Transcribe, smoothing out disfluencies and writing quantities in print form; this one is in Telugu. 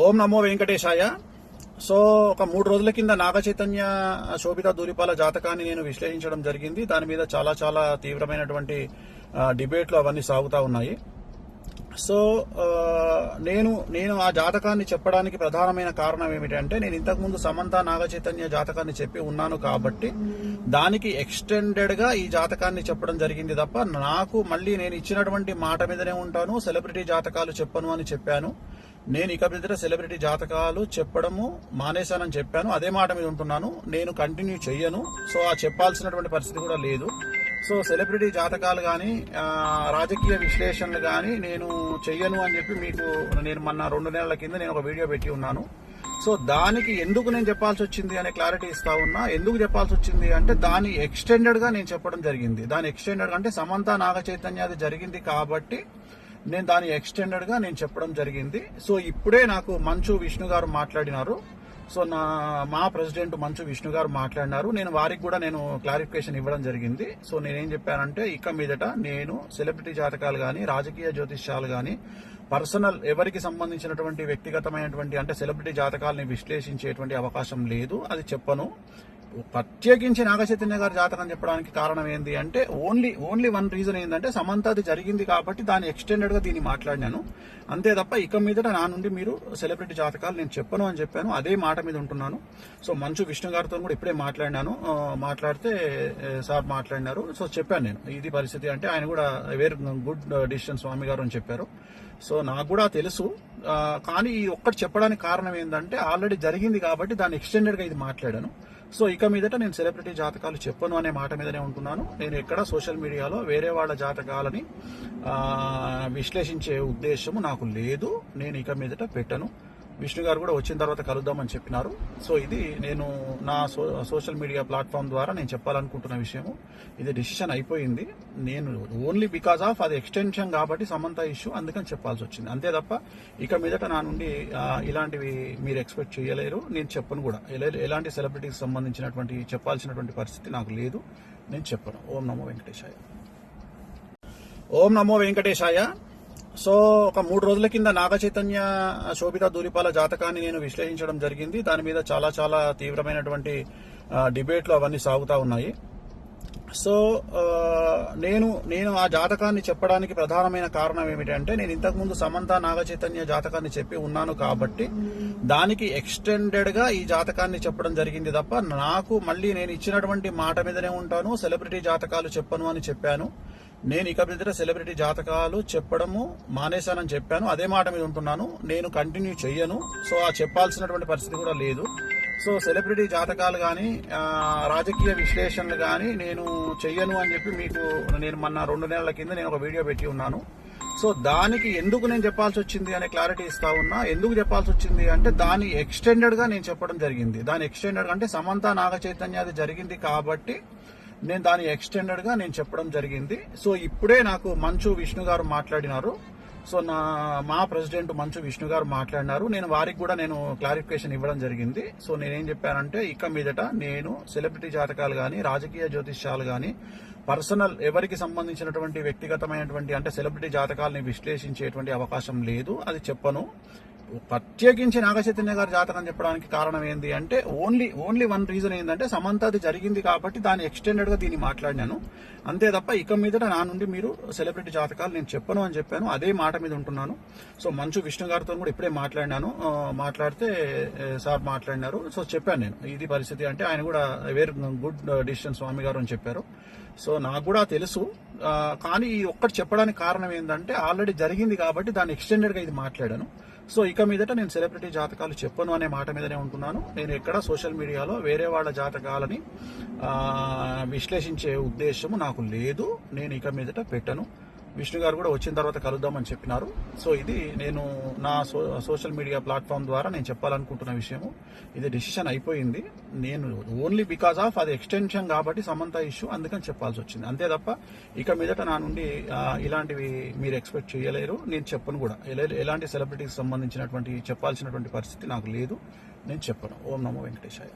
ఓం నమో వెంకటేశాయ. సో ఒక 3 రోజుల కింద నాగ చైతన్య శోభిత దూరిపాల జాతకాన్ని నేను విశ్లేషించడం జరిగింది. దాని మీద చాలా తీవ్రమైనటువంటి డిబేట్లు అవన్నీ సాగుతా ఉన్నాయి. సో నేను ఆ జాతకాన్ని చెప్పడానికి ప్రధానమైన కారణం ఏమిటంటే, నేను ఇంతకుముందు సమంత నాగ చైతన్య జాతకాన్ని చెప్పి ఉన్నాను కాబట్టి దానికి ఎక్స్టెండెడ్ గా ఈ జాతకాన్ని చెప్పడం జరిగింది తప్ప, నాకు మళ్ళీ నేను ఇచ్చినటువంటి మాట మీదనే ఉంటాను, సెలబ్రిటీ జాతకాలు చెప్పను అని చెప్పాను. నేను ఇక మీద సెలబ్రిటీ జాతకాలు చెప్పడము మానేశానని చెప్పాను. అదే మాట మీద ఉంటున్నాను. నేను కంటిన్యూ చెయ్యను. సో ఆ చెప్పాల్సినటువంటి పరిస్థితి కూడా లేదు. సో సెలబ్రిటీ జాతకాలు కానీ రాజకీయ విశ్లేషణలు కానీ నేను చెయ్యను అని చెప్పి మీకు నేను మొన్న 2 నెలల కింద నేను ఒక వీడియో పెట్టి ఉన్నాను. సో దానికి ఎందుకు నేను చెప్పాల్సి వచ్చింది అనే క్లారిటీ ఇస్తా ఉన్నా. ఎందుకు చెప్పాల్సి వచ్చింది అంటే, దాని ఎక్స్టెండెడ్ గా నేను చెప్పడం జరిగింది. దాని ఎక్స్టెండెడ్ అంటే సమంత నాగ చైతన్య అది జరిగింది కాబట్టి నేను దాని ఎక్స్టెండెడ్ గా నేను చెప్పడం జరిగింది. సో ఇప్పుడే నాకు మంచు విష్ణు గారు మాట్లాడినారు. సో మా ప్రెసిడెంట్ మంచు విష్ణు గారు మాట్లాడినారు. నేను వారికి కూడా నేను క్లారిఫికేషన్ ఇవ్వడం జరిగింది. సో నేనేం చెప్పానంటే, ఇక మీదట నేను సెలబ్రిటీ జాతకాలు కానీ రాజకీయ జ్యోతిష్యాలు కానీ పర్సనల్ ఎవరికి సంబంధించినటువంటి వ్యక్తిగతమైనటువంటి అంటే సెలబ్రిటీ జాతకాలని విశ్లేషించేటువంటి అవకాశం లేదు. అది చెప్పను. ప్రత్యేకించి నాగ చైతన్య గారి జాతకం చెప్పడానికి కారణం ఏంటి అంటే, ఓన్లీ వన్ రీజన్ ఏంటంటే, సమంత అది జరిగింది కాబట్టి దాని ఎక్స్టెండెడ్ గా దీన్ని మాట్లాడినాను. అంతే తప్ప ఇక మీదట నా నుండి మీరు సెలబ్రిటీ జాతకాలు నేను చెప్పను అని చెప్పాను. అదే మాట మీద ఉంటున్నాను. సో మంచు విష్ణు గారితో కూడా ఇప్పుడే మాట్లాడినాను. మాట్లాడితే సార్ మాట్లాడినారు. సో చెప్పాను నేను ఇది పరిస్థితి అంటే, ఆయన కూడా వెరీ గుడ్ డిసిషన్ స్వామి గారు అని చెప్పారు. సో నాకు కూడా తెలుసు. కానీ ఈ ఒక్కటి చెప్పడానికి కారణం ఏంటంటే, ఆల్రెడీ జరిగింది కాబట్టి దాన్ని ఎక్స్టెండెడ్ గా ఇది మాట్లాడాను. సో ఇక మీదట నేను సెలబ్రిటీ జాతకాలు చెప్పను అనే మాట మీదనే ఉంటున్నాను. నేను ఎక్కడ సోషల్ మీడియాలో వేరే వాళ్ళ జాతకాలని విశ్లేషించే ఉద్దేశము నాకు లేదు. నేను ఇక మీదట పెట్టను. విష్ణు గారు కూడా వచ్చిన తర్వాత కలుద్దామని చెప్పినారు. సో ఇది నేను నా సోషల్ మీడియా ప్లాట్ఫామ్ ద్వారా నేను చెప్పాలనుకుంటున్న విషయము. ఇది డిసిషన్ అయిపోయింది. నేను ఓన్లీ బికాస్ ఆఫ్ అది ఎక్స్టెన్షన్ కాబట్టి సమంత ఇష్యూ, అందుకని చెప్పాల్సి వచ్చింది. అంతే తప్ప ఇక మీదట నా నుండి ఇలాంటివి మీరు ఎక్స్పెక్ట్ చేయలేరు. నేను చెప్పను కూడా. ఎలాంటి సెలబ్రిటీకి సంబంధించినటువంటి చెప్పాల్సినటువంటి పరిస్థితి నాకు లేదు. నేను చెప్పను. ఓం నమో వెంకటేశాయ. ఓం నమో వెంకటేశాయ. సో ఒక 3 రోజుల కింద నాగ చైతన్య శోభిత దూరిపాల జాతకాన్ని నేను విశ్లేషించడం జరిగింది. దాని మీద చాలా తీవ్రమైనటువంటి డిబేట్లు అవన్నీ సాగుతా ఉన్నాయి. సో నేను ఆ జాతకాన్ని చెప్పడానికి ప్రధానమైన కారణం ఏమిటంటే, నేను ఇంతకుముందు సమంత నాగ చైతన్య జాతకాన్ని చెప్పి ఉన్నాను కాబట్టి దానికి ఎక్స్టెండెడ్ గా ఈ జాతకాన్ని చెప్పడం జరిగింది తప్ప, నాకు మళ్ళీ నేను ఇచ్చినటువంటి మాట మీదనే ఉంటాను, సెలబ్రిటీ జాతకాలు చెప్పను అని చెప్పాను. నేను ఇక మీద సెలబ్రిటీ జాతకాలు చెప్పడము మానేశానని చెప్పాను. అదే మాట మీద ఉంటున్నాను. నేను కంటిన్యూ చెయ్యను. సో ఆ చెప్పాల్సినటువంటి పరిస్థితి కూడా లేదు. సో సెలబ్రిటీ జాతకాలు కానీ రాజకీయ విశ్లేషణలు కానీ నేను చెయ్యను అని చెప్పి మీకు నేను మొన్న 2 నెలల కింద నేను ఒక వీడియో పెట్టి ఉన్నాను. సో దానికి ఎందుకు నేను చెప్పాల్సి వచ్చింది అనే క్లారిటీ ఇస్తా ఉన్నా. ఎందుకు చెప్పాల్సి వచ్చింది అంటే, దాని ఎక్స్టెండెడ్ గా నేను చెప్పడం జరిగింది. దాని ఎక్స్టెండెడ్ అంటే సమంత నాగ చైతన్య అది జరిగింది కాబట్టి నేను దాని ఎక్స్టెండెడ్ గా నేను చెప్పడం జరిగింది. సో ఇప్పుడే నాకు మంచు విష్ణు గారు మాట్లాడినారు. సో మా ప్రెసిడెంట్ మంచు విష్ణు గారు మాట్లాడినారు. నేను వారికి కూడా నేను క్లారిఫికేషన్ ఇవ్వడం జరిగింది. సో నేనేం చెప్పానంటే, ఇక మీదట నేను సెలబ్రిటీ జాతకాలు కానీ రాజకీయ జ్యోతిష్యాలు కానీ పర్సనల్ ఎవరికి సంబంధించినటువంటి వ్యక్తిగతమైనటువంటి అంటే సెలబ్రిటీ జాతకాలని విశ్లేషించేటువంటి అవకాశం లేదు. అది చెప్పను. ప్రత్యేకించి నాగ చైతన్య గారి జాతకం చెప్పడానికి కారణం ఏంటి అంటే, ఓన్లీ వన్ రీజన్ ఏంటంటే, సమంత అది జరిగింది కాబట్టి దాని ఎక్స్టెండెడ్ గా దీన్ని మాట్లాడినాను. అంతే తప్ప ఇక మీదట నా నుండి మీరు సెలబ్రిటీ జాతకాలు నేను చెప్పను అని చెప్పాను. అదే మాట మీద ఉంటున్నాను. సో మంచు విష్ణు గారితో కూడా ఇప్పుడే మాట్లాడినాను. మాట్లాడితే సార్ మాట్లాడినారు. సో చెప్పాను నేను ఇది పరిస్థితి అంటే, ఆయన కూడా వెరీ గుడ్ డిసిషన్ స్వామి గారు అని చెప్పారు. సో నాకు కూడా తెలుసు. కానీ ఈ ఒక్కటి చెప్పడానికి కారణం ఏంటంటే, ఆల్రెడీ జరిగింది కాబట్టి దాన్ని ఎక్స్టెండెడ్ గా ఇది మాట్లాడాను. సో ఇక మీదట నేను సెలబ్రిటీ జాతకాలు చెప్పను అనే మాట మీదనే ఉంటున్నాను. నేను ఎక్కడ సోషల్ మీడియాలో వేరే వాళ్ళ జాతకాలని విశ్లేషించే ఉద్దేశము నాకు లేదు. నేను ఇక మీదట పెట్టను. విష్ణు గారు కూడా వచ్చిన తర్వాత కలుద్దామని చెప్పినారు. సో ఇది నేను నా సోషల్ మీడియా ప్లాట్ఫామ్ ద్వారా నేను చెప్పాలనుకుంటున్న విషయము. ఇది డిసిషన్ అయిపోయింది. నేను ఓన్లీ బికాస్ ఆఫ్ అది ఎక్స్టెన్షన్ కాబట్టి సమంత ఇష్యూ, అందుకని చెప్పాల్సి వచ్చింది. అంతే తప్ప ఇక మీదట నా నుండి ఇలాంటివి మీరు ఎక్స్పెక్ట్ చేయలేరు. నేను చెప్పను కూడా. ఎలాంటి సెలబ్రిటీకి సంబంధించినటువంటి చెప్పాల్సినటువంటి పరిస్థితి నాకు లేదు. నేను చెప్పను. ఓం నమో వెంకటేశాయ.